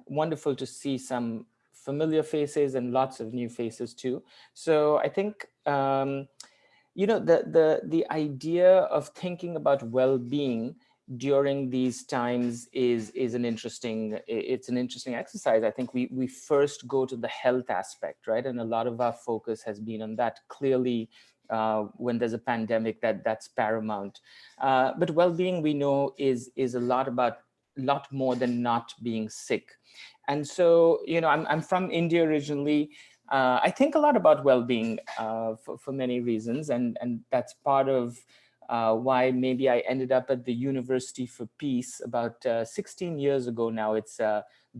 wonderful to see some familiar faces and lots of new faces too. So I think, the idea of thinking about well-being during these times is an interesting, it's an interesting exercise. I think we first go to the health aspect, right? And a lot of our focus has been on that. Clearly, when there's a pandemic, that's paramount. But well-being, we know, is a lot more than not being sick. And so, I'm from India originally. I think a lot about well-being for many reasons, and that's part of why maybe I ended up at the University for Peace about 16 years ago now. It's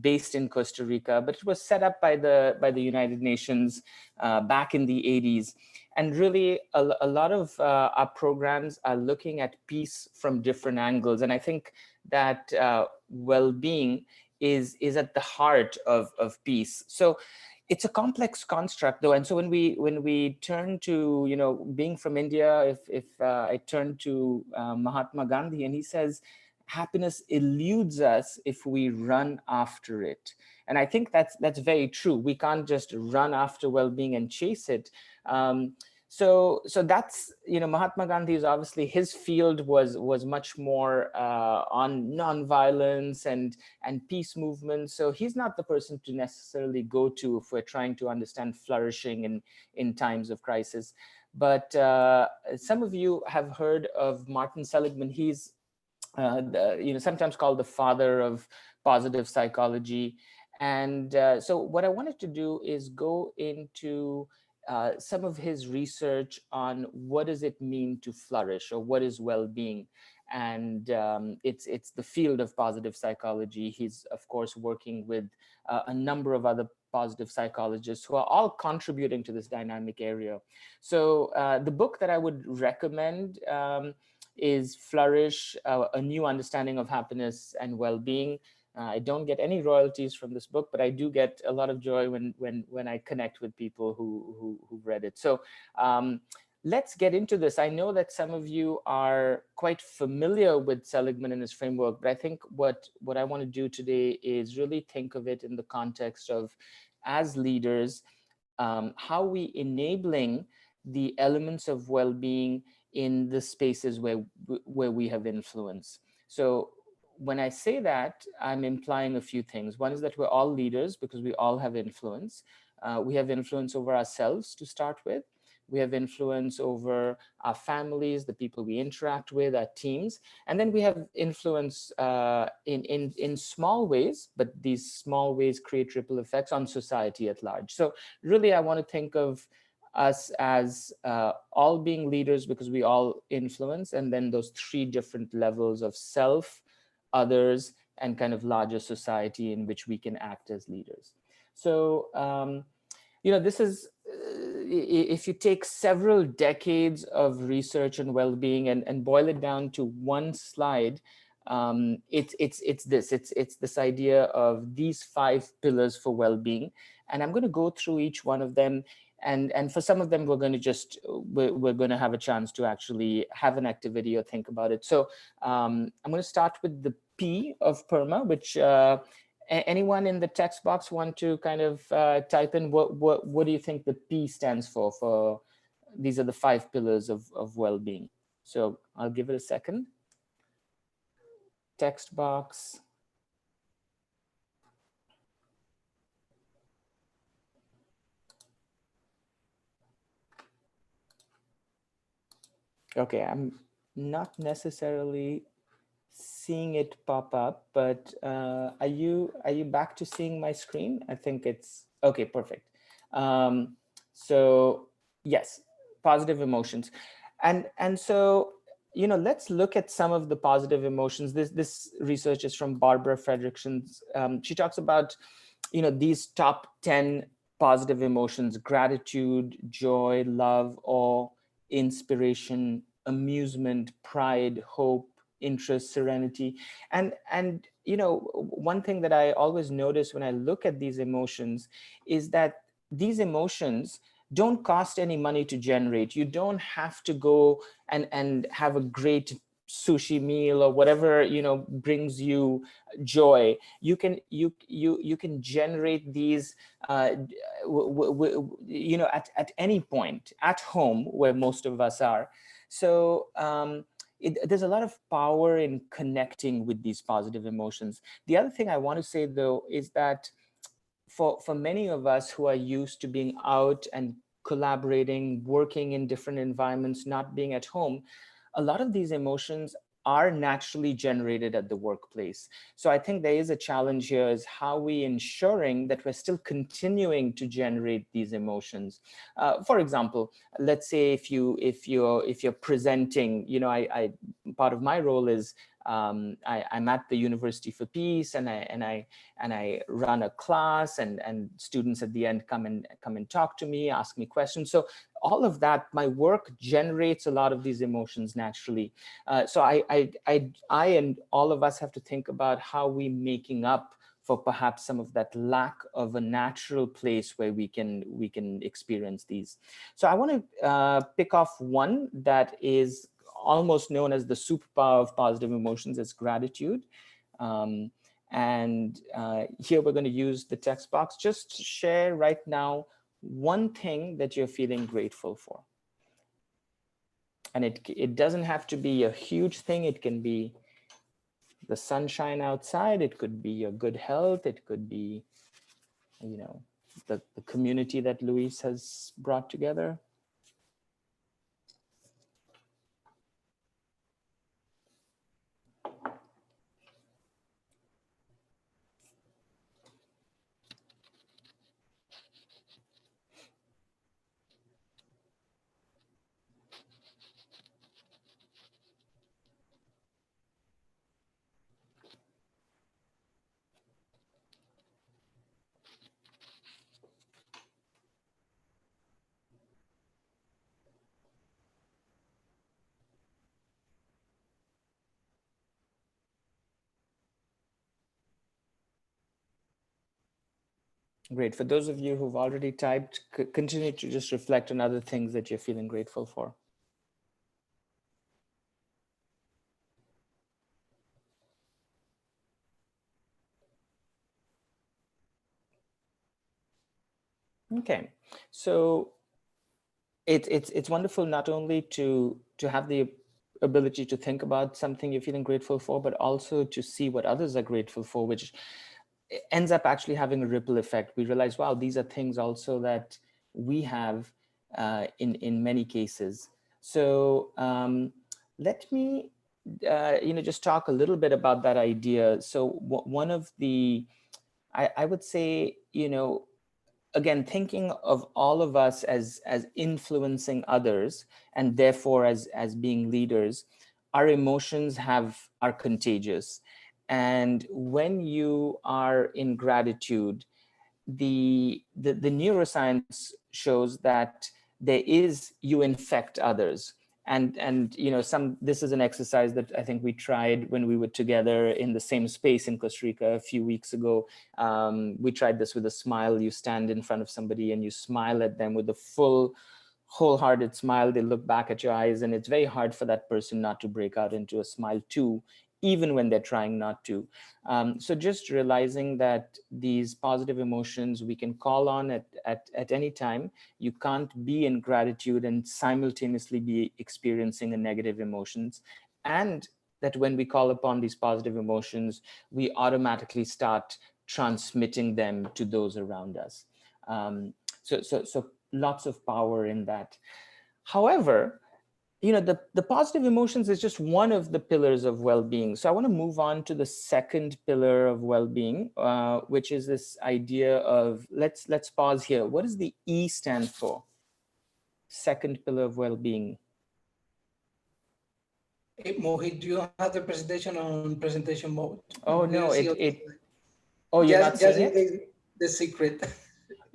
based in Costa Rica, but it was set up by the United Nations back in the 80s. And really, a lot of our programs are looking at peace from different angles. And I think that well-being is at the heart of peace. So it's a complex construct, though. And so when we turn to, being from India, if I turn to Mahatma Gandhi, and he says, happiness eludes us if we run after it. And I think that's very true. We can't just run after well-being and chase it. So that's, Mahatma Gandhi is obviously, his field was much more on nonviolence and peace movements. So he's not the person to necessarily go to if we're trying to understand flourishing in times of crisis. But some of you have heard of Martin Seligman. He's sometimes called the father of positive psychology. And so what I wanted to do is go into some of his research on what does it mean to flourish, or what is well-being. And it's the field of positive psychology. He's, of course, working with a number of other positive psychologists who are all contributing to this dynamic area. So the book that I would recommend is Flourish, A New Understanding of Happiness and Well-Being. I don't get any royalties from this book, but I do get a lot of joy when I connect with people who've read it. So let's get into this. I know that some of you are quite familiar with Seligman and his framework, but I think what I want to do today is really think of it in the context of, as leaders, how we enabling the elements of well-being in the spaces where we have influence. So when I say that, I'm implying a few things. One is that we're all leaders because we all have influence. We have influence over ourselves to start with. We have influence over our families, the people we interact with, our teams. And then we have influence in small ways, but these small ways create ripple effects on society at large. So really, I want to think of us as all being leaders because we all influence, and then those three different levels of self, others, and kind of larger society in which we can act as leaders. So, this is, if you take several decades of research on well-being and boil it down to one slide, it's this idea of these 5 pillars for well-being. And I'm going to go through each one of them. And for some of them, we're going to have a chance to actually have an activity or think about it. So I'm going to start with the P of PERMA, which anyone in the text box want to kind of type in what do you think the P stands for these are the 5 pillars of well-being. So I'll give it a second. Text box. Okay, I'm not necessarily seeing it pop up, but are you back to seeing my screen? I think it's okay. Perfect. So yes, positive emotions, and so let's look at some of the positive emotions. This research is from Barbara Fredrickson. She talks about these top 10 positive emotions: gratitude, joy, love, awe, inspiration, amusement, pride, hope, interest, serenity. And one thing that I always notice when I look at these emotions is that these emotions don't cost any money to generate. You don't have to go and have a great sushi meal or whatever, you know, brings you joy. You can generate these you know, at any point at home where most of us are. So there's a lot of power in connecting with these positive emotions. The other thing I want to say though is that for many of us who are used to being out and collaborating, working in different environments, not being at home, a lot of these emotions are naturally generated at the workplace. So I think there is a challenge here, is how we ensuring that we're still continuing to generate these emotions. For example, let's say if you're presenting, you know, I part of my role is I'm at the University for Peace, and I run a class, and students at the end come and talk to me, ask me questions. So all of that, my work generates a lot of these emotions naturally. So I and all of us have to think about how we making up for perhaps some of that lack of a natural place where we can experience these. So I want to pick off one that is almost known as the superpower of positive emotions, is gratitude. And here we're going to use the text box. Just share right now one thing that you're feeling grateful for. And it doesn't have to be a huge thing. It can be the sunshine outside. It could be your good health. It could be, you know, the community that Luis has brought together. Great. For those of you who've already typed, continue to just reflect on other things that you're feeling grateful for. Okay, so it's wonderful not only to have the ability to think about something you're feeling grateful for, but also to see what others are grateful for, which ends up actually having a ripple effect. We realize, wow, these are things also that we have in many cases. So let me you know, just talk a little bit about that idea. So one of the, I would say, you know, again, thinking of all of us as influencing others, and therefore as being leaders, our emotions are contagious. And when you are in gratitude, the neuroscience shows that you infect others. And you know, this is an exercise that I think we tried when we were together in the same space in Costa Rica a few weeks ago. We tried this with a smile. You stand in front of somebody and you smile at them with a full wholehearted smile. They look back at your eyes, and it's very hard for that person not to break out into a smile too, even when they're trying not to. So just realizing that these positive emotions we can call on at any time. You can't be in gratitude and simultaneously be experiencing a negative emotions. And that when we call upon these positive emotions, we automatically start transmitting them to those around us. So lots of power in that. However, you know, the positive emotions is just one of the pillars of well-being. So I want to move on to the second pillar of well-being, which is this idea of, let's pause here. What does the E stand for? Second pillar of well-being. Hey, Mohit, do you have the presentation on presentation mode? Oh We no, don't see oh, you're not just seeing in it? case the secret.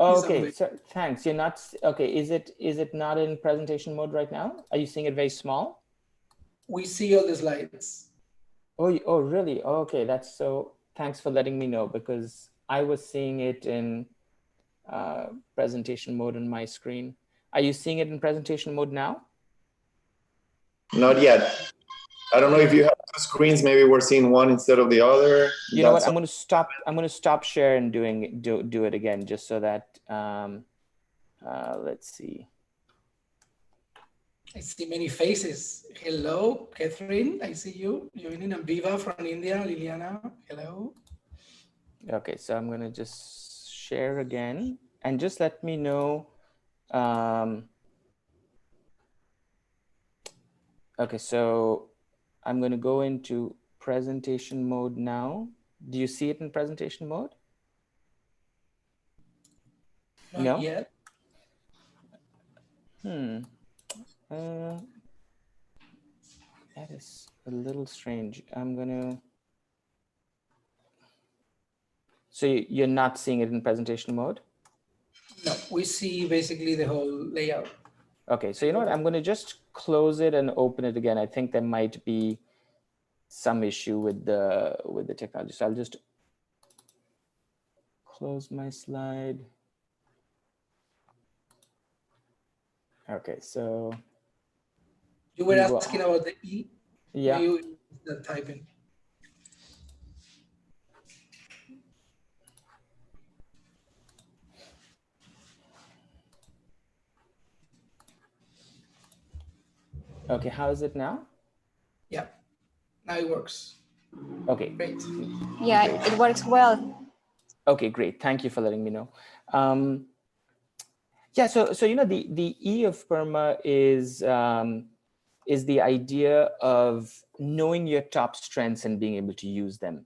Oh, okay, so thanks. You're not, okay, is it not in presentation mode right now? Are you seeing it very small? We see all the slides. Oh, really? Oh, okay, that's so, thanks for letting me know, because I was seeing it in presentation mode on my screen. Are you seeing it in presentation mode now? Not yet. I don't know if you have two screens. Maybe we're seeing one instead of the other. You know what? I'm going to stop share and do it again, just so that let's see. I see many faces. Hello, Catherine. I see you joining. And Viva from India. Liliana. Hello. Okay, so I'm going to just share again, and just let me know. Okay, so I'm going to go into presentation mode now. Do you see it in presentation mode? Not yet. That is a little strange. I'm gonna. So you're not seeing it in presentation mode? No, we see basically the whole layout. Okay, so you know what? I'm gonna just close it and open it again. I think there might be some issue with the technology. So I'll just close my slide. Okay, so you were asking about the E. Yeah. You typing. Okay, how is it now? Yeah, now it works. Okay, great. Yeah, great. It works well. Okay, great. Thank you for letting me know. Yeah, so you know the E of PERMA is the idea of knowing your top strengths and being able to use them,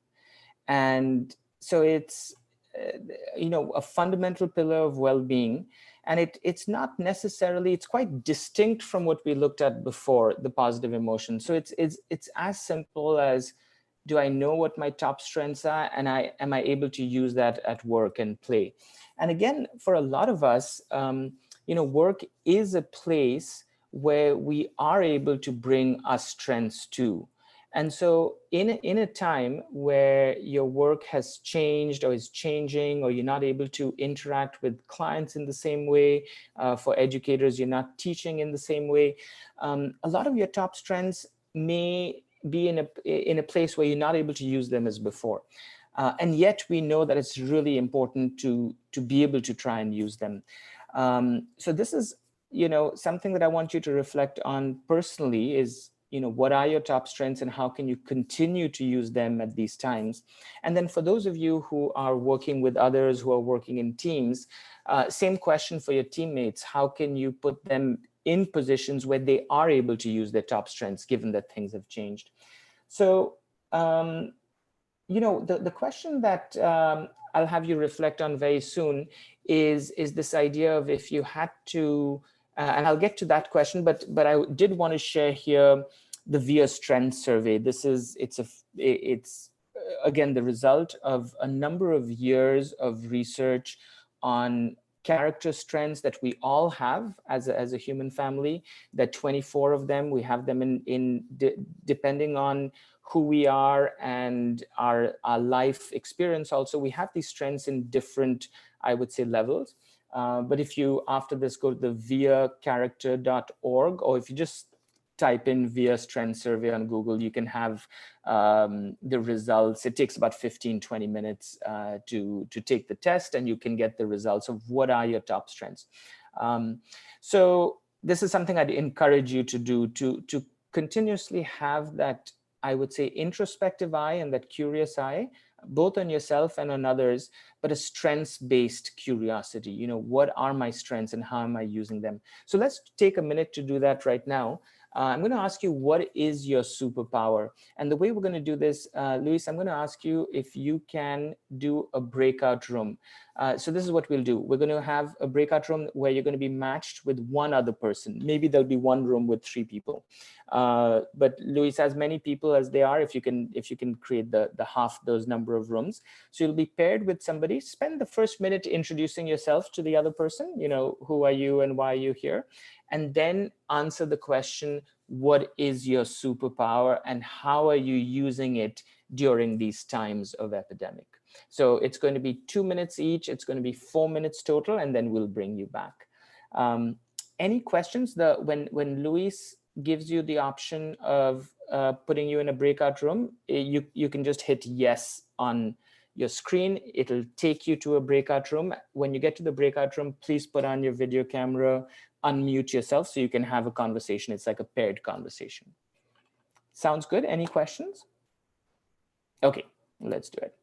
and so it's you know, a fundamental pillar of well-being, and it's not necessarily, it's quite distinct from what we looked at before, the positive emotion. So it's as simple as, do I know what my top strengths are, and am I able to use that at work and play? And again, for a lot of us, you know, work is a place where we are able to bring our strengths to. And so in a time where your work has changed or is changing, or you're not able to interact with clients in the same way, for educators, you're not teaching in the same way, a lot of your top strengths may be in a place where you're not able to use them as before. And yet we know that it's really important to be able to try and use them. So this is, you know, something that I want you to reflect on personally is, you know, what are your top strengths and how can you continue to use them at these times? And then for those of you who are working with others, who are working in teams, same question for your teammates. How can you put them in positions where they are able to use their top strengths, given that things have changed? So, you know, the question that I'll have you reflect on very soon is this idea of, if you had to, and I'll get to that question, but I did want to share here the VIA Strength Survey. It's again the result of a number of years of research on character strengths that we all have as a human family. That 24 of them, we have them depending on who we are and our life experience. Also, we have these strengths in different, I would say, levels. But if you, after this, go to the viacharacter.org, or if you just type in VIA Strength Survey on Google, you can have the results. It takes about 15-20 minutes to take the test, and you can get the results of what are your top strengths. So this is something I'd encourage you to do, to continuously have that, I would say, introspective eye and that curious eye, both on yourself and on others, but a strengths-based curiosity. You know, what are my strengths and how am I using them? So let's take a minute to do that right now. I'm going to ask you, what is your superpower? And the way we're going to do this, Luis, I'm going to ask you if you can do a breakout room. So this is what we'll do. We're going to have a breakout room where you're going to be matched with one other person. Maybe there'll be one room with 3 people. But Luis, as many people as they are, if you can create the half those number of rooms. So you'll be paired with somebody. Spend the first minute introducing yourself to the other person. You know, who are you and why are you here? And then answer the question, what is your superpower and how are you using it during these times of epidemic? So it's going to be 2 minutes each. It's going to be 4 minutes total, and then we'll bring you back. Any questions? When Luis gives you the option of putting you in a breakout room, you can just hit yes on your screen. It'll take you to a breakout room. When you get to the breakout room, please put on your video camera, unmute yourself so you can have a conversation. It's like a paired conversation. Sounds good? Any questions? Okay, let's do it.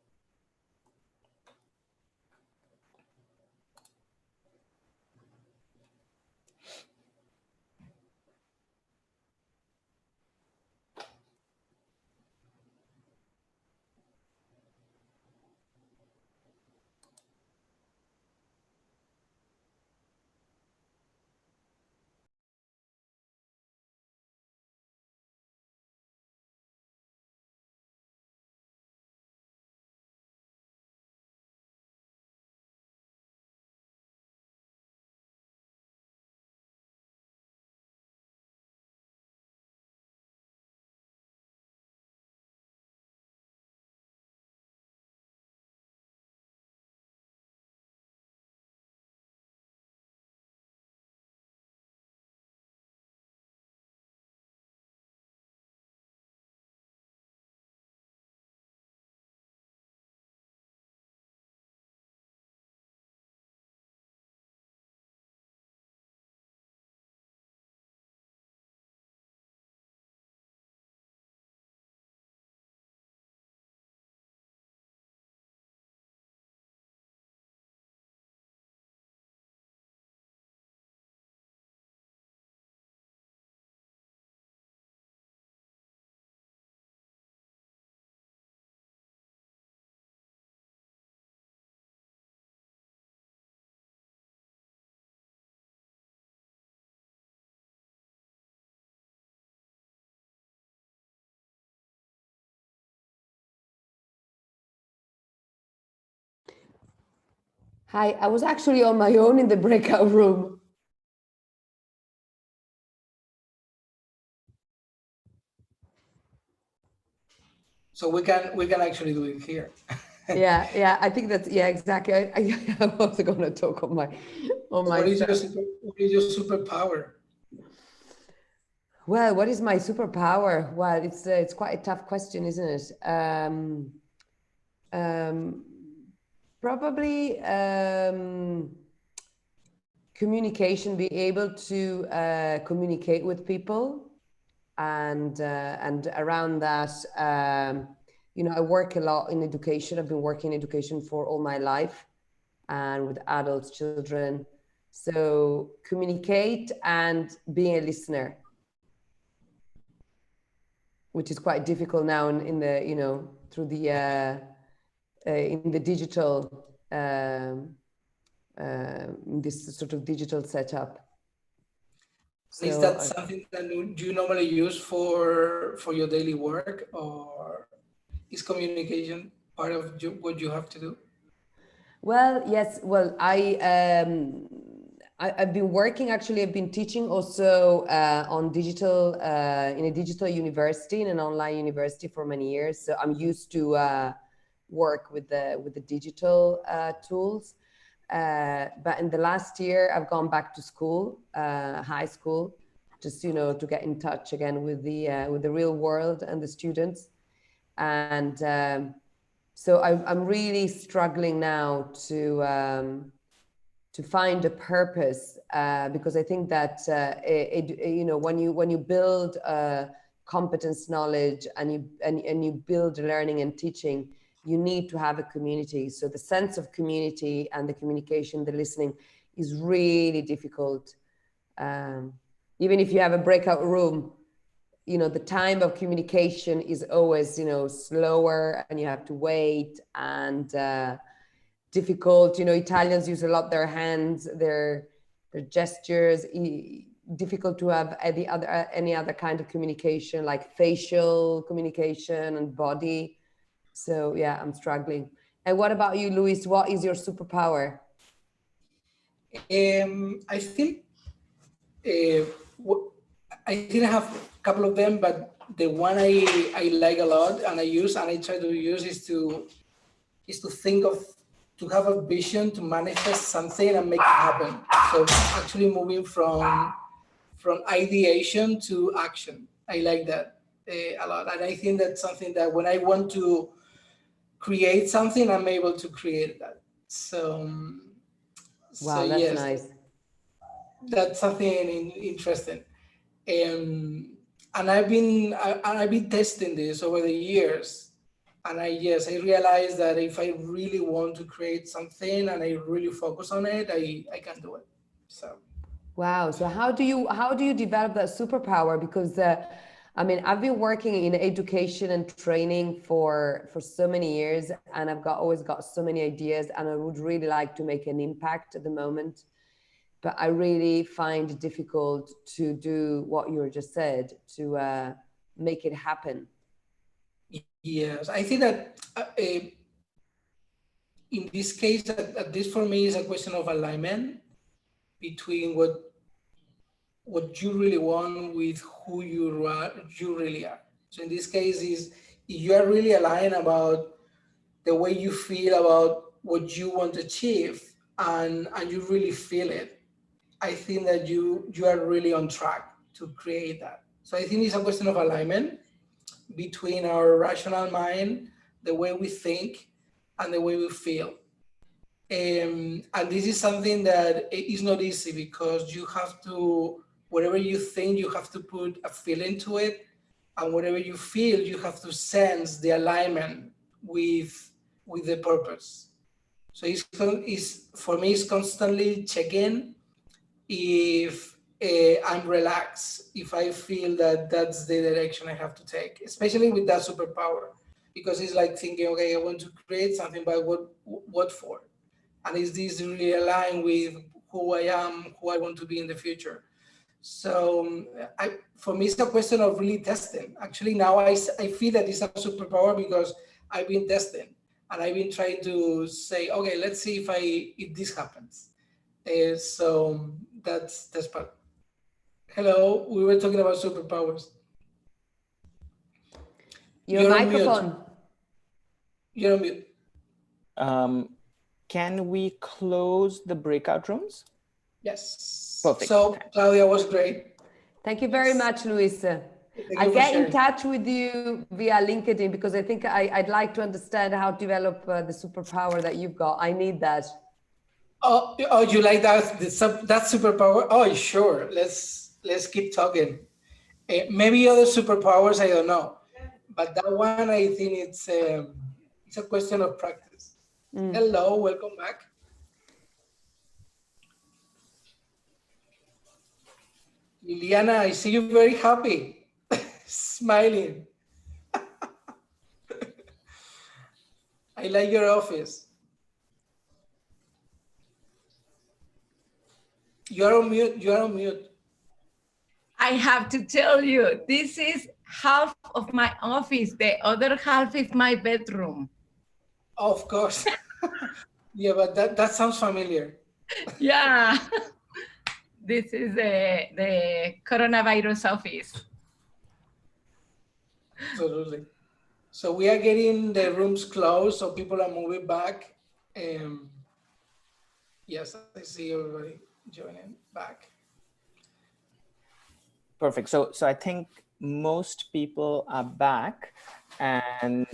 Hi, I was actually on my own in the breakout room. So we can actually do it here. Yeah, I think that's, yeah, exactly. I'm also going to talk on my What is side. what is your superpower? Well, what is my superpower? Well, it's quite a tough question, isn't it? Probably communication, be able to communicate with people, and around that, you know, I work a lot in education. I've been working in education for all my life, and with adults, children. So communicate and being a listener, which is quite difficult now in the, you know, through the in the digital this sort of digital setup. So, is that something that you normally use for your daily work, or is communication part of what you have to do? well, yes. Well, I've been working, actually, I've been teaching also on digital, in a digital university, in an online university for many years. So I'm used to work with the digital tools. But in the last year, I've gone back to school, high school, just, you know, to get in touch again with the real world and the students. And so I'm really struggling now to find a purpose, because I think that you know, when you build competence, knowledge, and you build learning and teaching, you need to have a community. So the sense of community and the communication, the listening, is really difficult. Even if you have a breakout room, you know, the time of communication is always, you know, slower, and you have to wait, and difficult. You know, Italians use a lot their hands, their gestures. Difficult to have any other kind of communication, like facial communication and body. So yeah, I'm struggling. And what about you, Luis? What is your superpower? I think I have a couple of them, but the one I like a lot and I use and I try to use is to think of, to have a vision, to manifest something and make it happen. So actually moving from ideation to action. I like that. a lot. And I think that's something that when I want to create something, I'm able to create that. So, Wow, that's yes, nice. that's something interesting. And I've been testing this over the years. And I realized that if I really want to create something and I really focus on it, I can do it. So. Wow. So how do you develop that superpower? Because I mean, I've been working in education and training for so many years, and I've always got so many ideas, and I would really like to make an impact at the moment. But I really find it difficult to do what you just said, to make it happen. Yes, I think that in this case, at this for me is a question of alignment between what you really want with who you really are. So in this case, is if you are really aligned about the way you feel about what you want to achieve, and you really feel it, I think that you are really on track to create that. So I think it's a question of alignment between our rational mind, the way we think, and the way we feel. And this is something that is not easy, because you have to, whatever you think, you have to put a feeling to it, and whatever you feel, you have to sense the alignment with the purpose. So it's for me, it's constantly checking if I'm relaxed, if I feel that that's the direction I have to take, especially with that superpower, because it's like thinking, okay, I want to create something, but what for? And is this really aligned with who I am, who I want to be in the future? So for me, it's a question of really testing. Actually, now I feel that it's a superpower because I've been testing, and I've been trying to say, okay, let's see if this happens. So that's part. Hello, we were talking about superpowers. Your You're on mute. microphone. You're on mute. Can we close the breakout rooms? Yes. Perfect. So Claudia was great. Thank you very much, Luis. I'll get in touch with you via LinkedIn, because I think I'd like to understand how to develop the superpower that you've got. I need that. Oh, you like that superpower? Oh, sure. Let's keep talking. Maybe other superpowers, I don't know, but that one, I think it's a question of practice. Hello, welcome back. Liliana, I see you very happy, smiling. I like your office. You're on mute. You're on mute. I have to tell you, this is half of my office. The other half is my bedroom. Of course. Yeah, but that sounds familiar. Yeah. This is the coronavirus office. Absolutely. So we are getting the rooms closed, so people are moving back. Yes, I see everybody joining back. Perfect. So I think most people are back, and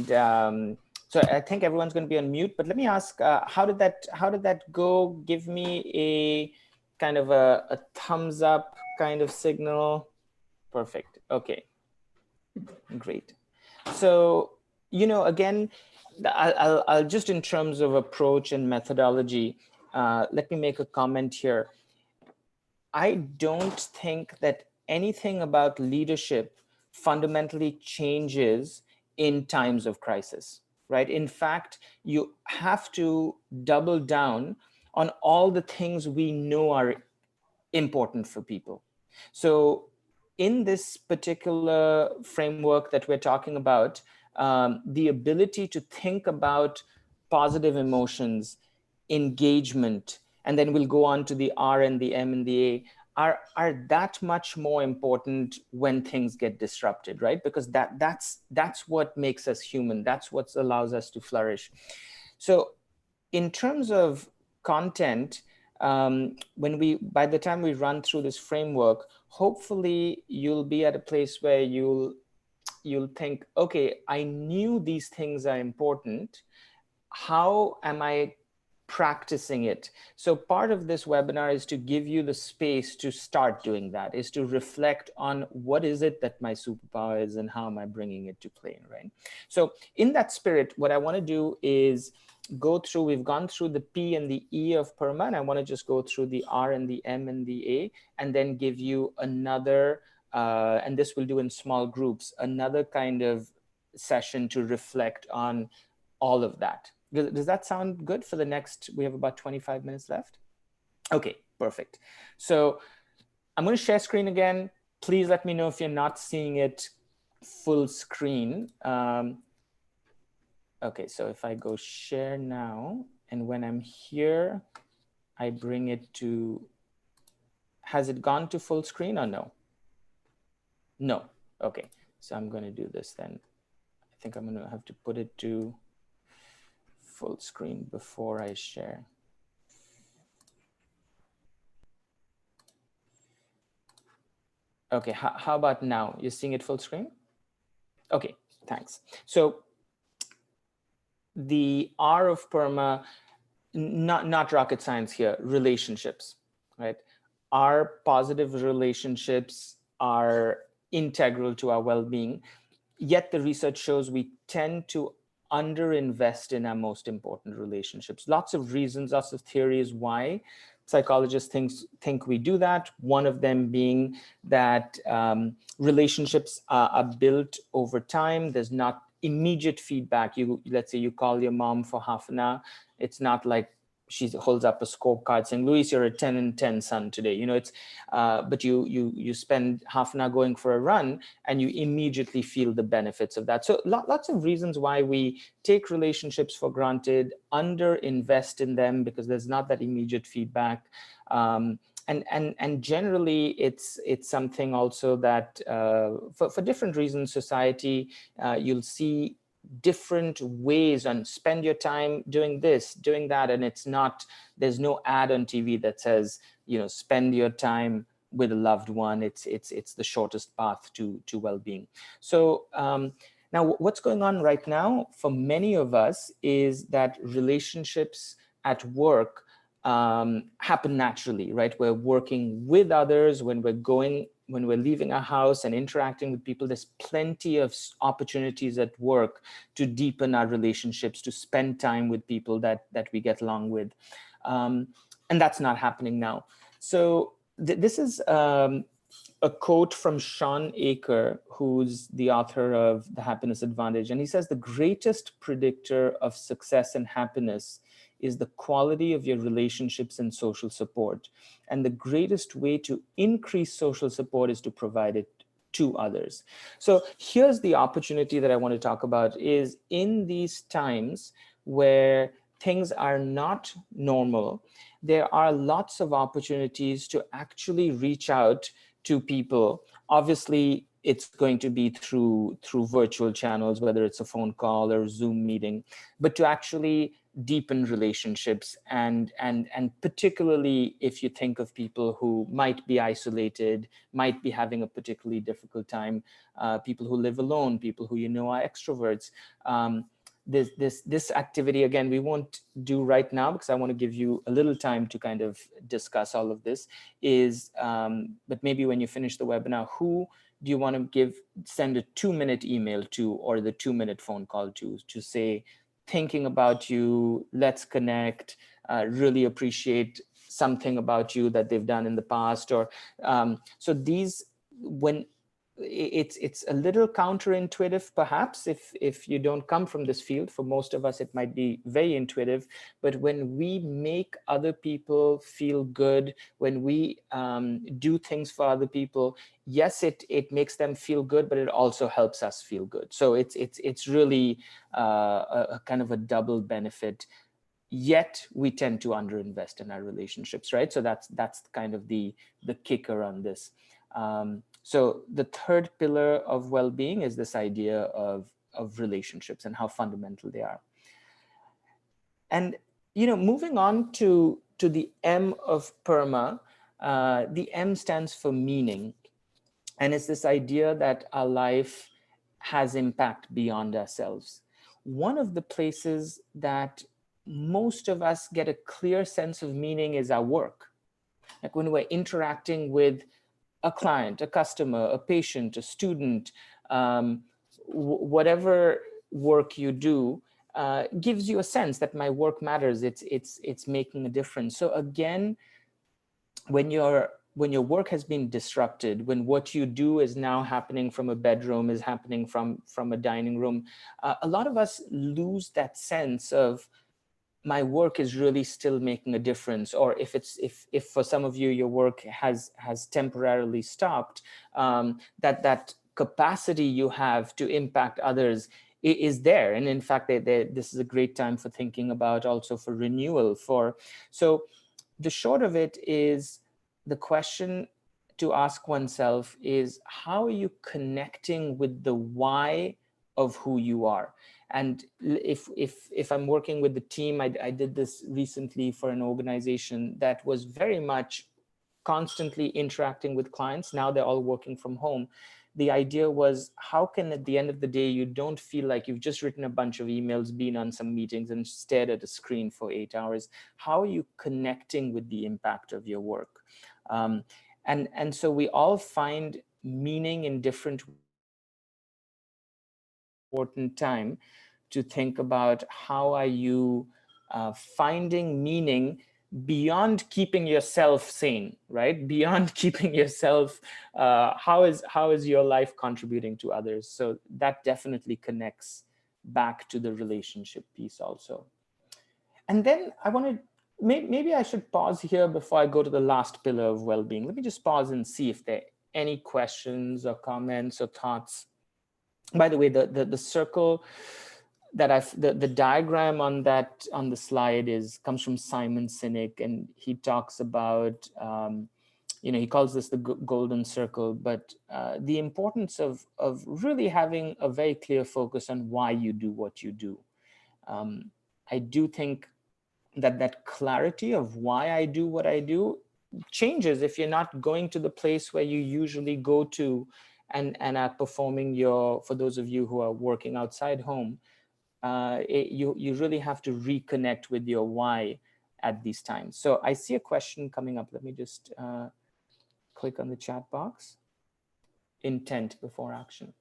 so I think everyone's going to be on mute. But let me ask, how did that go? Give me a kind of a thumbs up kind of signal. Perfect. Okay. Great. So, again, I'll just, in terms of approach and methodology, let me make a comment here. I don't think that anything about leadership fundamentally changes in times of crisis, right? In fact, you have to double down on all the things we know are important for people. So in this particular framework that we're talking about, the ability to think about positive emotions, engagement, and then we'll go on to the R and the M and the A, are that much more important when things get disrupted, right? Because that's what makes us human. That's what allows us to flourish. So in terms of content, by the time we run through this framework, hopefully you'll be at a place where you'll you'll think, okay, I knew these things are important. How am I practicing it? So part of this webinar is to give you the space to start doing that, is to reflect on what is it that my superpower is and how am I bringing it to play, right? So in that spirit, what I want to do is go through, we've gone through the P and the E of PERMA, and I want to just go through the R and the M and the A, and then give you another, and this we'll do in small groups, another kind of session to reflect on all of that. Does that sound good for the next, we have about 25 minutes left? Okay, perfect. So I'm going to share screen again. Please let me know if you're not seeing it full screen. Okay, so if I go share now, and when I'm here, I bring it to, has it gone to full screen or no? No, okay. So I'm going to do this then. I think I'm going to have to put it to full screen before I share. Okay, how about now? You're seeing it full screen? Okay, thanks. So the R of PERMA, not rocket science here, relationships, right? Our positive relationships are integral to our well-being, yet the research shows we tend to underinvest in our most important relationships. Lots of reasons, lots of theories why psychologists think we do that. One of them being that relationships are built over time. There's not immediate feedback. Let's say you call your mom for half an hour. It's not like she holds up a scorecard saying, Luis, you're a 10 and 10 son today. You know, it's, but you spend half an hour going for a run and you immediately feel the benefits of that. So lots of reasons why we take relationships for granted, under-invest in them because there's not that immediate feedback. And generally it's something also that for different reasons, society, you'll see different ways on spend your time doing this, doing that. And it's not, there's no ad on TV that says, you know, spend your time with a loved one. It's the shortest path to well-being. So now what's going on right now for many of us is that relationships at work happen naturally, right? We're working with others when we're leaving our house and interacting with people. There's plenty of opportunities at work to deepen our relationships, to spend time with people that we get along with. And that's not happening now. So this is a quote from Sean Aker, who's the author of The Happiness Advantage. And he says, the greatest predictor of success and happiness is the quality of your relationships and social support. And the greatest way to increase social support is to provide it to others. So here's the opportunity that I want to talk about is in these times where things are not normal, there are lots of opportunities to actually reach out to people. Obviously, it's going to be through virtual channels, whether it's a phone call or a Zoom meeting, but to actually deepen relationships and particularly if you think of people who might be isolated, might be having a particularly difficult time, people who live alone, people who you know are extroverts. This activity, again, we won't do right now because I want to give you a little time to kind of discuss all of this, is but maybe when you finish the webinar, who do you want to send a 2-minute email to or the 2-minute phone call to say, thinking about you, let's connect, really appreciate something about you that they've done in the past. Or so these, when it's a little counterintuitive, perhaps, if you don't come from this field. For most of us, it might be very intuitive. But when we make other people feel good, when we do things for other people, yes, it makes them feel good, but it also helps us feel good. So it's really a kind of a double benefit. Yet we tend to underinvest in our relationships, right? So that's kind of the kicker on this. So the third pillar of well-being is this idea of relationships and how fundamental they are. And moving on to the M of PERMA, the M stands for meaning, and it's this idea that our life has impact beyond ourselves. One of the places that most of us get a clear sense of meaning is our work. Like when we're interacting with a client, a customer, a patient, a student, whatever work you do, gives you a sense that my work matters. It's making a difference. So again, when your work has been disrupted, when what you do is now happening from a bedroom, is happening from a dining room, a lot of us lose that sense of my work is really still making a difference. Or if for some of you your work has temporarily stopped, that capacity you have to impact others is there. And in fact, this is a great time for thinking about also for renewal. So the short of it is, the question to ask oneself is, how are you connecting with the why of who you are? And if I'm working with the team, I did this recently for an organization that was very much constantly interacting with clients. Now they're all working from home. The idea was, how can at the end of the day, you don't feel like you've just written a bunch of emails, been on some meetings and stared at a screen for 8 hours? How are you connecting with the impact of your work? And so we all find meaning in different important time to think about, how are you finding meaning beyond keeping yourself sane, right? Beyond keeping yourself, how is your life contributing to others? So that definitely connects back to the relationship piece also. And then I want to, maybe I should pause here before I go to the last pillar of well-being. Let me just pause and see if there are any questions or comments or thoughts. By the way, the circle that the diagram on the slide comes from Simon Sinek, and he talks about, he calls this the golden circle, but the importance of really having a very clear focus on why you do what you do. I do think that clarity of why I do what I do changes if you're not going to the place where you usually go to and are performing for those of you who are working outside home, you really have to reconnect with your why at these times. So I see a question coming up. Let me just click on the chat box. Intent before action.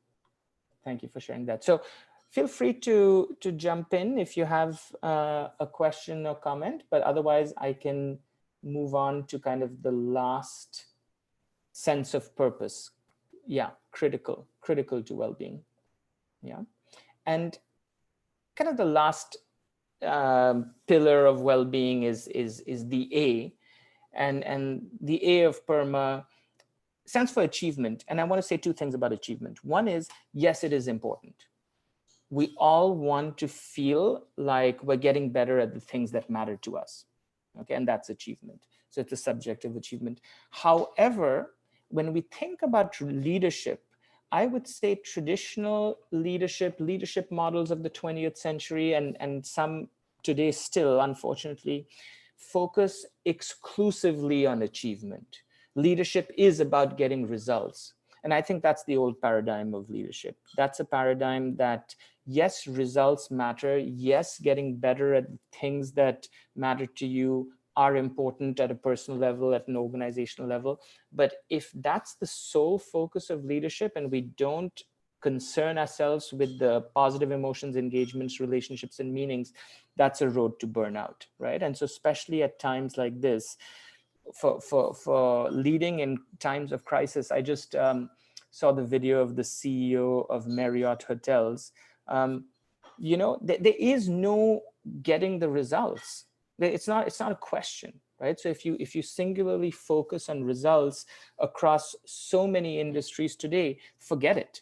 Thank you for sharing that. So feel free to jump in if you have a question or comment, but otherwise I can move on to kind of the last sense of purpose. Yeah, critical to well-being. Yeah, and kind of the last pillar of well-being is the A, and the A of PERMA stands for achievement. And I want to say two things about achievement. One is, yes, it is important. We all want to feel like we're getting better at the things that matter to us. Okay, and that's achievement. So it's a subjective achievement. However, when we think about leadership, I would say traditional leadership models of the 20th century and some today still, unfortunately, focus exclusively on achievement. Leadership is about getting results. And I think that's the old paradigm of leadership. That's a paradigm that, yes, results matter. Yes, getting better at things that matter to you are important at a personal level, at an organizational level. But if that's the sole focus of leadership and we don't concern ourselves with the positive emotions, engagements, relationships, and meanings, that's a road to burnout, right? And so especially at times like this, for leading in times of crisis, I just saw the video of the CEO of Marriott Hotels. There is no getting the results. It's not a question, right? So if you singularly focus on results across so many industries today, forget it.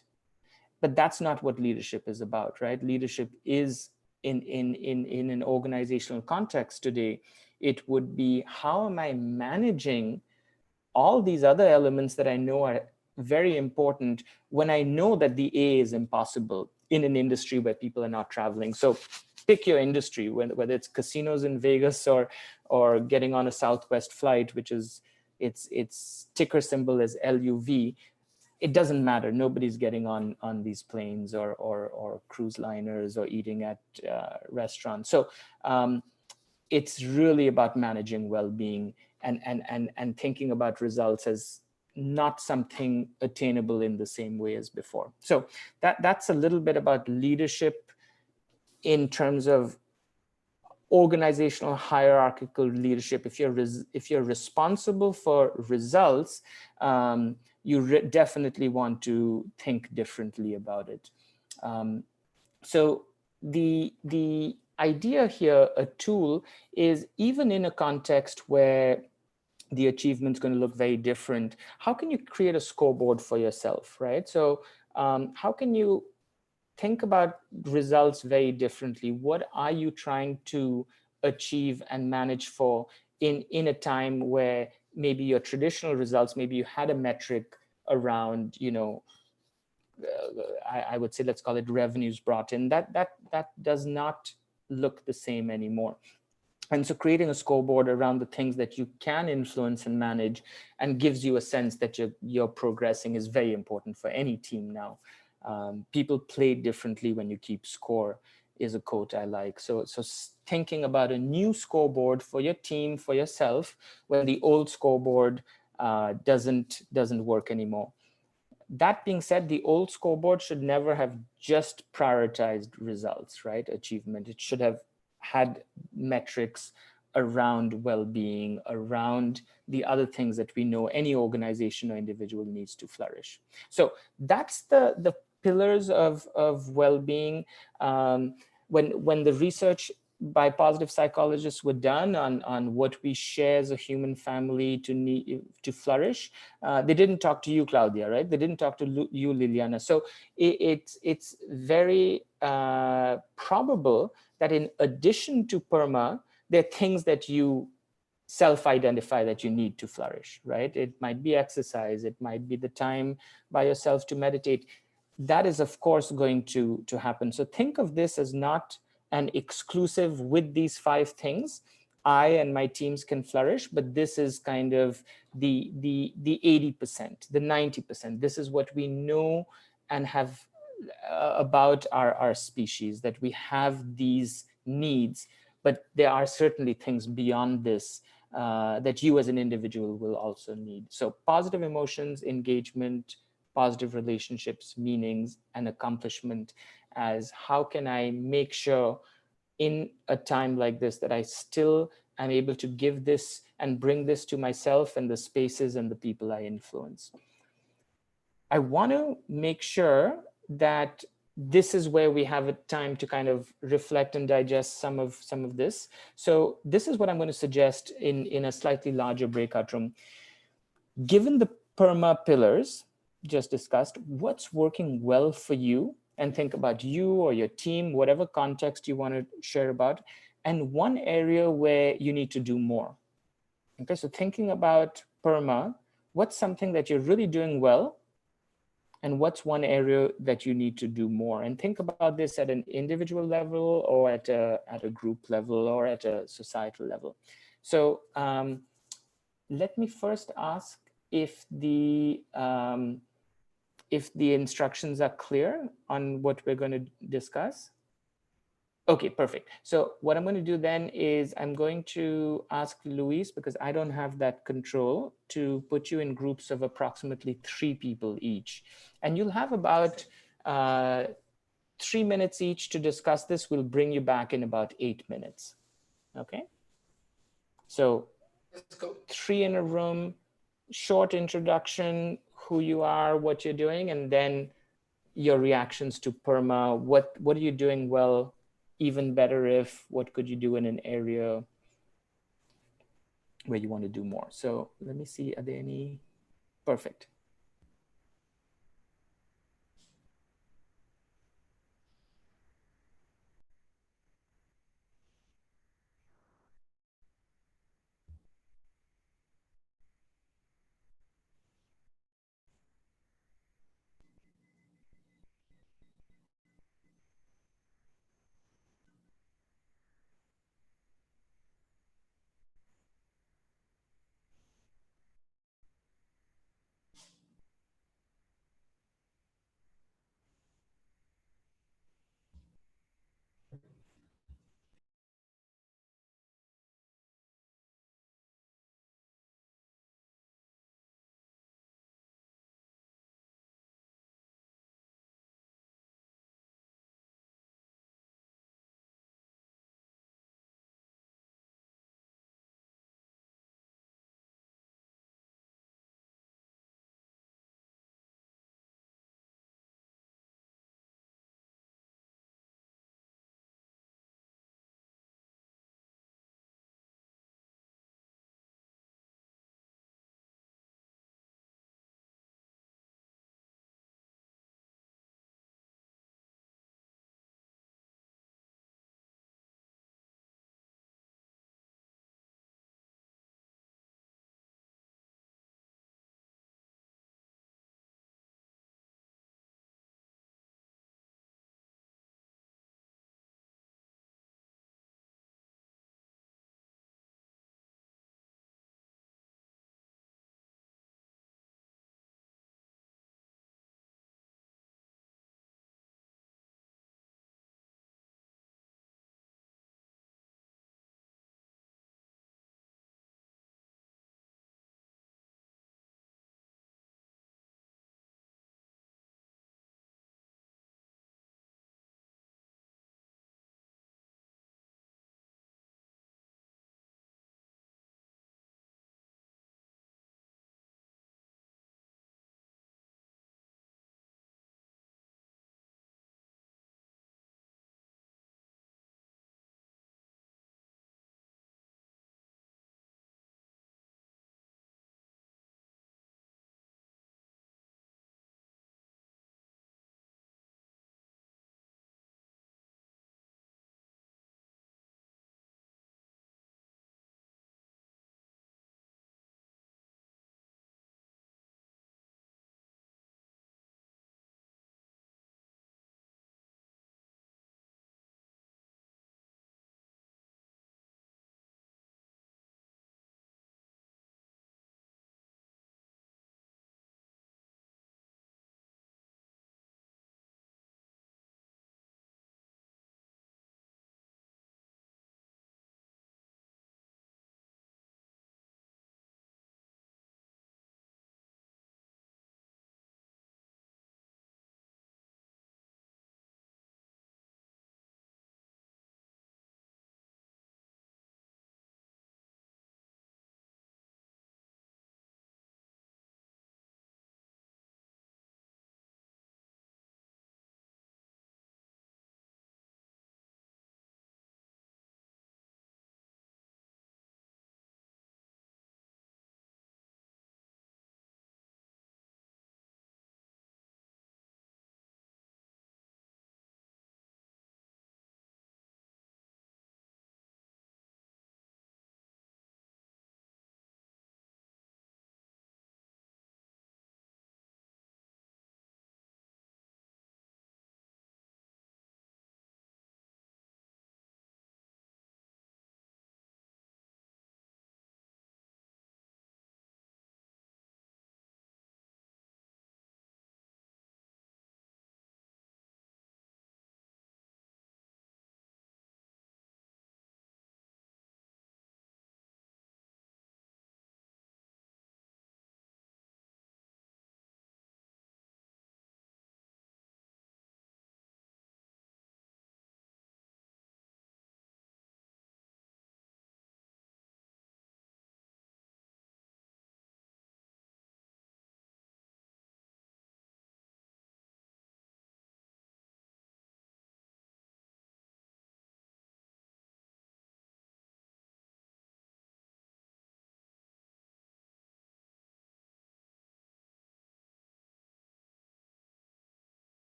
But that's not what leadership is about, right? Leadership is in an organizational context today. It would be, how am I managing all these other elements that I know are very important when I know that the A is impossible in an industry where people are not traveling. So pick your industry, whether it's casinos in Vegas or getting on a Southwest flight, which is its ticker symbol is LUV. it doesn't matter. Nobody's getting on these planes or cruise liners or eating at restaurants. So it's really about managing well-being and thinking about results as not something attainable in the same way as before. So that's a little bit about leadership in terms of organizational hierarchical leadership. If you're responsible for results, you definitely want to think differently about it. So the idea here, a tool, is even in a context where the achievement's going to look very different, how can you create a scoreboard for yourself, right? So how can you think about results very differently? What are you trying to achieve and manage for in a time where maybe your traditional results, maybe you had a metric around, I would say, let's call it revenues brought in, that does not look the same anymore. And so creating a scoreboard around the things that you can influence and manage and gives you a sense that you're progressing is very important for any team now. People play differently when you keep score, is a quote I like. So thinking about a new scoreboard for your team, for yourself, when the old scoreboard doesn't work anymore. That being said, the old scoreboard should never have just prioritized results, right? Achievement. It should have had metrics around well-being, around the other things that we know any organization or individual needs to flourish. So that's the pillars of well-being. When the research by positive psychologists were done on what we share as a human family to flourish, they didn't talk to you, Claudia, right? They didn't talk to you, Liliana. So it's very probable that in addition to PERMA, there are things that you self-identify that you need to flourish, right? It might be exercise, it might be the time by yourself to meditate. That is, of course, going to happen. So think of this as not an exclusive with these 5 things. I and my teams can flourish, but this is kind of the 80%, the 90%. This is what we know and have about our species, that we have these needs, but there are certainly things beyond this that you as an individual will also need. So positive emotions, engagement, positive relationships, meanings, and accomplishment as how can I make sure in a time like this that I still am able to give this and bring this to myself and the spaces and the people I influence. I want to make sure that this is where we have a time to kind of reflect and digest some of this. So this is what I'm going to suggest in a slightly larger breakout room. Given the PERMA pillars just discussed, what's working well for you? And think about you or your team, whatever context you want to share about, and one area where you need to do more. Okay, so thinking about PERMA, what's something that you're really doing well? And what's one area that you need to do more? And think about this at an individual level or at a group level or at a societal level. So let me first ask if the instructions are clear on what we're going to discuss. Okay, perfect. So what I'm going to do then is I'm going to ask Luis, because I don't have that control, to put you in groups of approximately 3 people each. And you'll have about 3 minutes each to discuss this. We'll bring you back in about 8 minutes. Okay? So Let's go. 3 in a room, short introduction, who you are, what you're doing, and then your reactions to PERMA. What are you doing well? Even better if, what could you do in an area where you want to do more? So let me see, are there any? Perfect.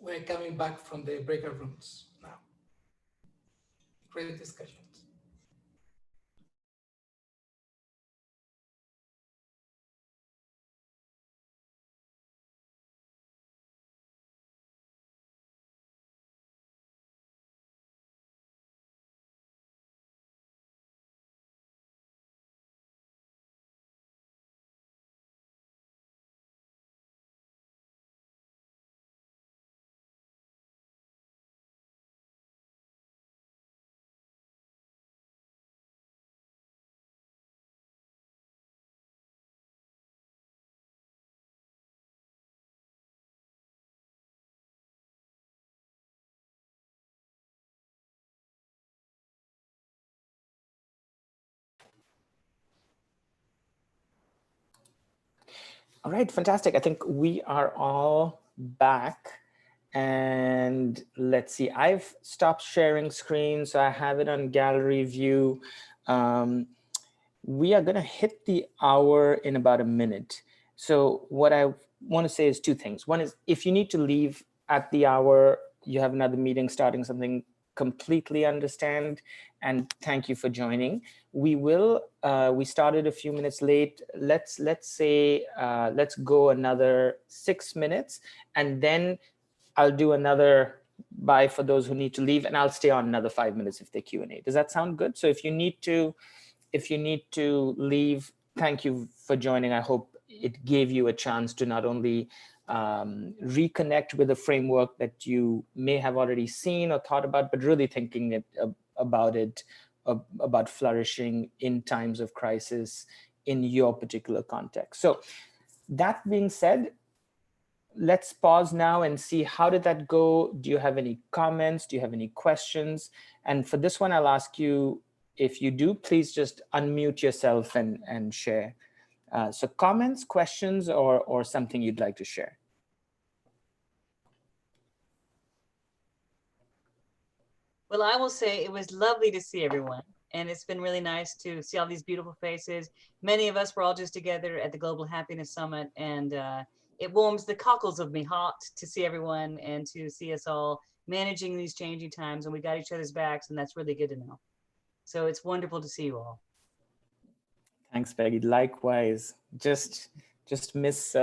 we're coming back from the breakout rooms now. Great discussions. All right, fantastic. I think we are all back. And let's see, I've stopped sharing screen, so I have it on gallery view. We are going to hit the hour in about a minute. So what I want to say is two things. One is, if you need to leave at the hour, you have another meeting starting, something, completely understand, and thank you for joining. We will, we started a few minutes late. Let's say, let's go another 6 minutes, and then I'll do another bye for those who need to leave, and I'll stay on another 5 minutes if they Q&A. Does that sound good? So if you need to leave, thank you for joining. I hope it gave you a chance to not only reconnect with a framework that you may have already seen or thought about, but really thinking about flourishing in times of crisis in your particular context. So that being said, let's pause now and see, how did that go? Do you have any comments? Do you have any questions? And for this one, I'll ask you, if you do, please just unmute yourself and share. So comments, questions, or something you'd like to share. Well, I will say it was lovely to see everyone. And it's been really nice to see all these beautiful faces. Many of us were all just together at the Global Happiness Summit, and it warms the cockles of me heart to see everyone and to see us all managing these changing times, and we got each other's backs, and that's really good to know. So it's wonderful to see you all. Thanks, Peggy. Likewise, just miss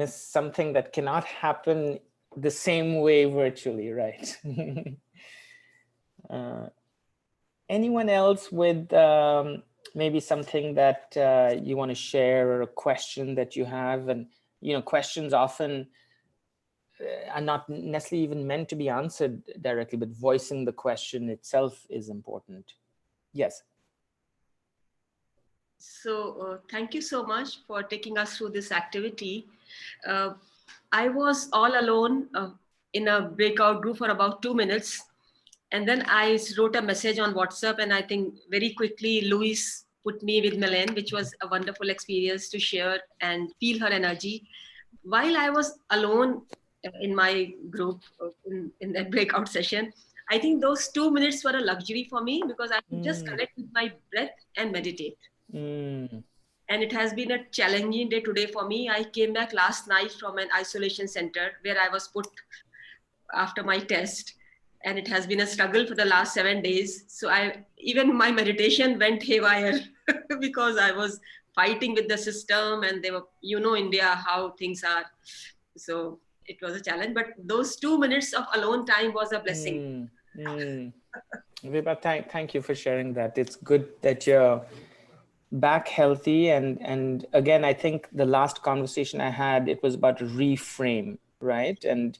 something that cannot happen the same way virtually, right? Anyone else with maybe something that you want to share, or a question that you have? And questions often are not necessarily even meant to be answered directly, but voicing the question itself is important. Yes. So thank you so much for taking us through this activity. I was all alone in a breakout group for about 2 minutes. And then I wrote a message on WhatsApp, and I think very quickly Luis put me with Melaine, which was a wonderful experience to share and feel her energy. While I was alone in my group, in that breakout session, I think those 2 minutes were a luxury for me, because I could just connect with my breath and meditate. And it has been a challenging day today for me. I came back last night from an isolation center where I was put after my test. And it has been a struggle for the last 7 days. So even my meditation went haywire because I was fighting with the system, and they were, India, how things are. So it was a challenge, but those 2 minutes of alone time was a blessing. Vibha, thank you for sharing that. It's good that you're back healthy. And again, I think the last conversation I had, it was about reframe, right? And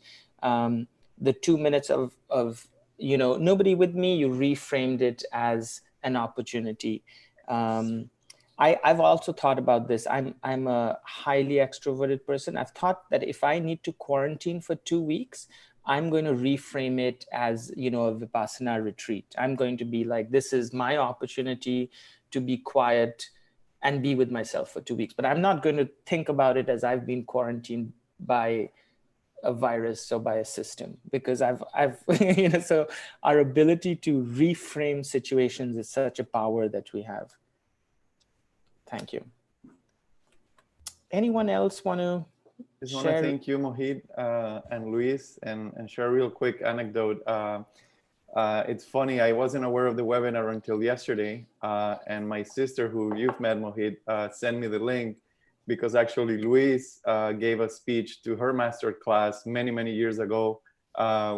the 2 minutes of nobody with me, you reframed it as an opportunity. I've also thought about this. I'm a highly extroverted person. I've thought that if I need to quarantine for 2 weeks, I'm going to reframe it as, a Vipassana retreat. I'm going to be like, this is my opportunity to be quiet and be with myself for 2 weeks. But I'm not going to think about it as I've been quarantined by a virus or by a system, because I've so our ability to reframe situations is such a power that we have. Thank you. Anyone else want to Just want to thank you, Mohit and Luis, and share a real quick anecdote. It's funny, I wasn't aware of the webinar until yesterday, and my sister, who you've met, Mohit, sent me the link because actually Luis gave a speech to her master class many, many years ago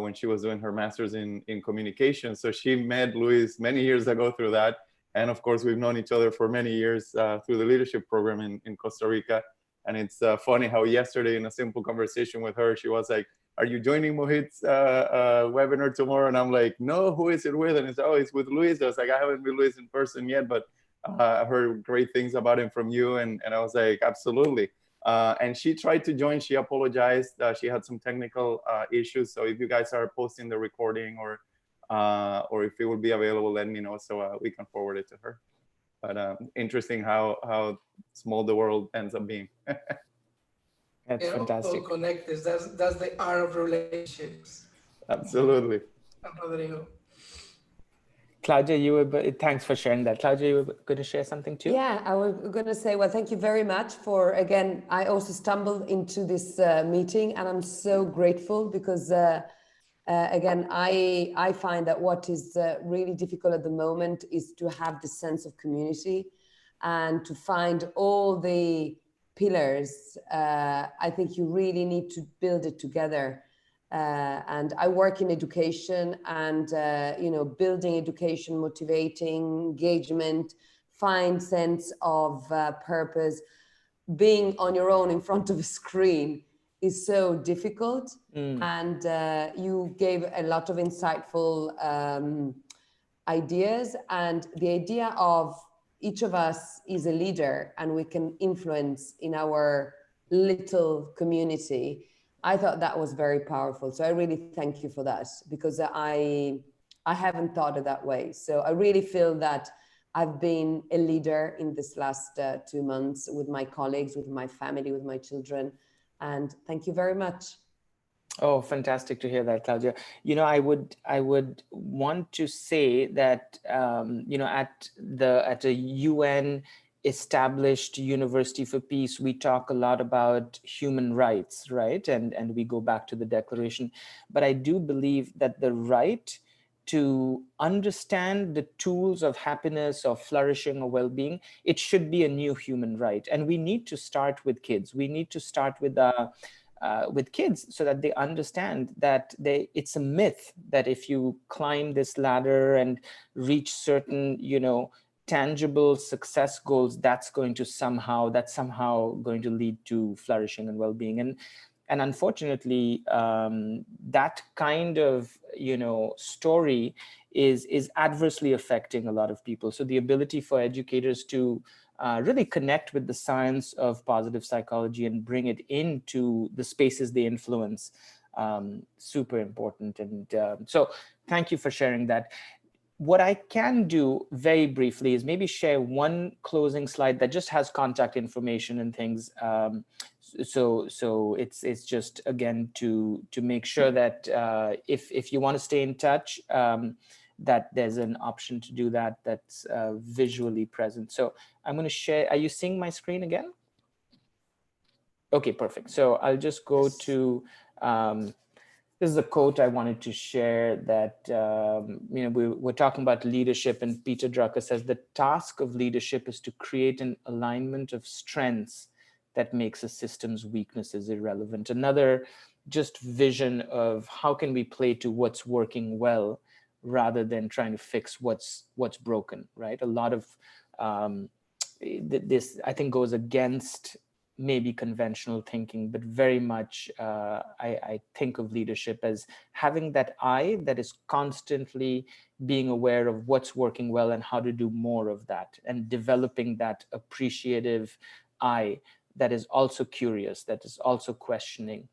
when she was doing her master's in communication. So she met Luis many years ago through that. And of course, we've known each other for many years through the leadership program in Costa Rica. And it's funny how yesterday in a simple conversation with her, she was like, "Are you joining Mohit's webinar tomorrow?" And I'm like, "No, who is it with?" And it's, "Oh, it's with Luis." I was like, "I haven't met Luis in person yet, but I heard great things about him from you." And I was like, "Absolutely." And she tried to join. She apologized. She had some technical issues. So if you guys are posting the recording or if it will be available, let me know so we can forward it to her. But interesting how small the world ends up being. That's fantastic. All connected. That's the art of relationships. Absolutely. Rodrigo. Claudia, thanks for sharing that. Claudia, you were going to share something too? Yeah, I was going to say, well, thank you very much for, again, I also stumbled into this meeting and I'm so grateful because, again, I find that what is really difficult at the moment is to have the sense of community and to find all the pillars. I think you really need to build it together. And I work in education and, building education, motivating, engagement, find sense of purpose. Being on your own in front of a screen is so difficult. And you gave a lot of insightful ideas. And the idea of each of us is a leader and we can influence in our little community. I thought that was very powerful. So I really thank you for that because I haven't thought of that way. So I really feel that I've been a leader in this last 2 months with my colleagues, with my family, with my children. And thank you very much. Oh, fantastic to hear that, Claudia. I would want to say that, at a UN established University for Peace, we talk a lot about human rights, right? And we go back to the declaration. But I do believe that the right to understand the tools of happiness or flourishing or well-being, it should be a new human right. And we need to start with kids. We need to start with kids so that they understand that it's a myth that if you climb this ladder and reach certain, tangible success goals, that's somehow going to lead to flourishing and well-being. And unfortunately, that kind of, story is adversely affecting a lot of people. So the ability for educators to really connect with the science of positive psychology and bring it into the spaces they influence, super important. And so thank you for sharing that. What I can do very briefly is maybe share one closing slide that just has contact information and things. So it's just, again, to make sure that if you want to stay in touch, that there's an option to do that that's visually present. So I'm going to share. Are you seeing my screen again? Okay, perfect. So I'll just go to, this is a quote I wanted to share that, we're talking about leadership, and Peter Drucker says, the task of leadership is to create an alignment of strengths that makes a system's weaknesses irrelevant. Another just vision of how can we play to what's working well rather than trying to fix what's broken, right? A lot of this, I think, goes against maybe conventional thinking, but very much I think of leadership as having that eye that is constantly being aware of what's working well and how to do more of that, and developing that appreciative eye that is also curious, that is also questioning.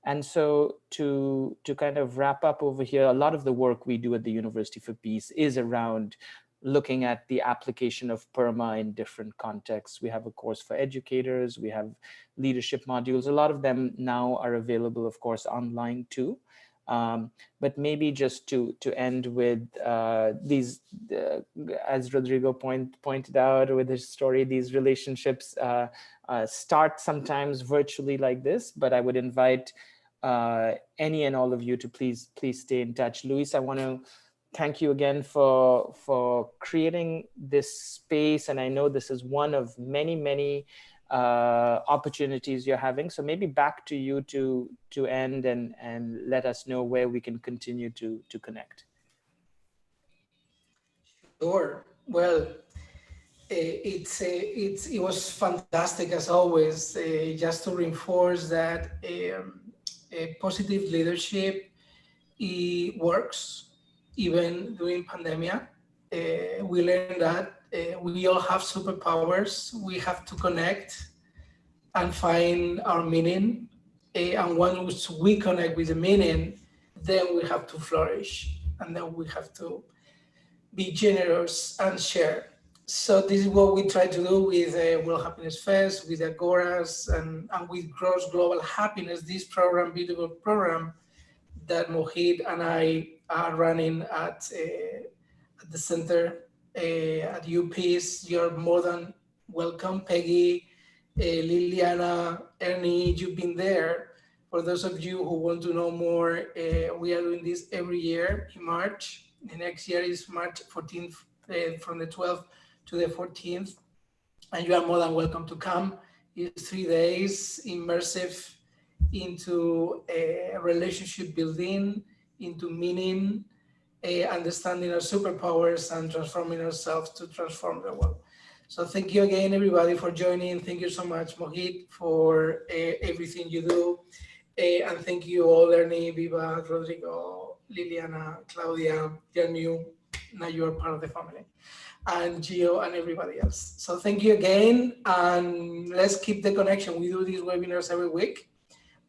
And so to kind of wrap up over here, a lot of the work we do at the University for Peace is around looking at the application of PERMA in different contexts. We have a course for educators, we have leadership modules. A lot of them now are available, of course, online too. But maybe just to end with these, as Rodrigo pointed out with his story, these relationships start sometimes virtually like this, but I would invite any and all of you to please stay in touch. Luis, I want to thank you again for creating this space, and I know this is one of many opportunities you're having. So maybe back to you to end and let us know where we can continue to connect. Sure. Well, it was fantastic as always. Just to reinforce that positive leadership, it works even during pandemic. We learned that we all have superpowers. We have to connect and find our meaning. And once we connect with the meaning, then we have to flourish, and then we have to be generous and share. So this is what we try to do with World Happiness Fest, with Agoras, and with Gross Global Happiness, this program, beautiful program that Mohit and I are running at the center at UPeace. You're more than welcome. Peggy, Liliana, Ernie, you've been there. For those of you who want to know more, we are doing this every year in March. The next year is March 14th, from the 12th to the 14th. And you are more than welcome to come. It's 3 days immersive into relationship building, into meaning, understanding our superpowers, and transforming ourselves to transform the world. So thank you again, everybody, for joining. Thank you so much, Mohit, for everything you do. And thank you all, Ernie, Viva, Rodrigo, Liliana, Claudia, you're new. Now you are part of the family. And Gio and everybody else. So thank you again, and let's keep the connection. We do these webinars every week.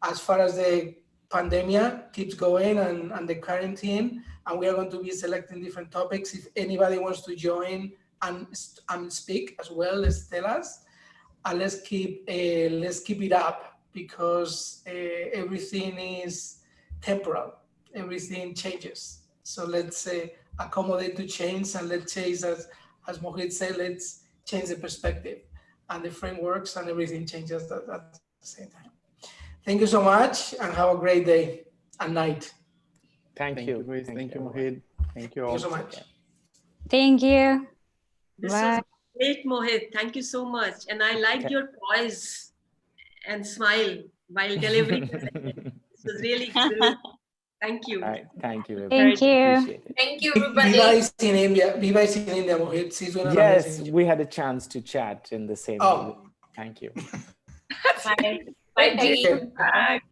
As far as the pandemic keeps going and the quarantine, and we are going to be selecting different topics. If anybody wants to join and speak as well, let's tell us. And let's keep it up, because everything is temporal. Everything changes. So let's accommodate to change, and let's change, as Mohit said, let's change the perspective and the frameworks, and everything changes at the same time. Thank you so much, and have a great day and night. Thank you. Luis. Thank you, Mohit. Thank you all. Thank you so much. Thank you. This Bye. was great, Mohit. Thank you so much. And I liked your poise and smile while delivering. This was really good. Thank you. All right. Thank you. Thank you. Appreciate it. Thank you, everybody. Viva is in India. Viva is in India, Mohit. She's doing an Yes, amazing job. we had a chance to chat in the same. Oh. Thank you. Bye. Bye, Peggy. Okay. Bye.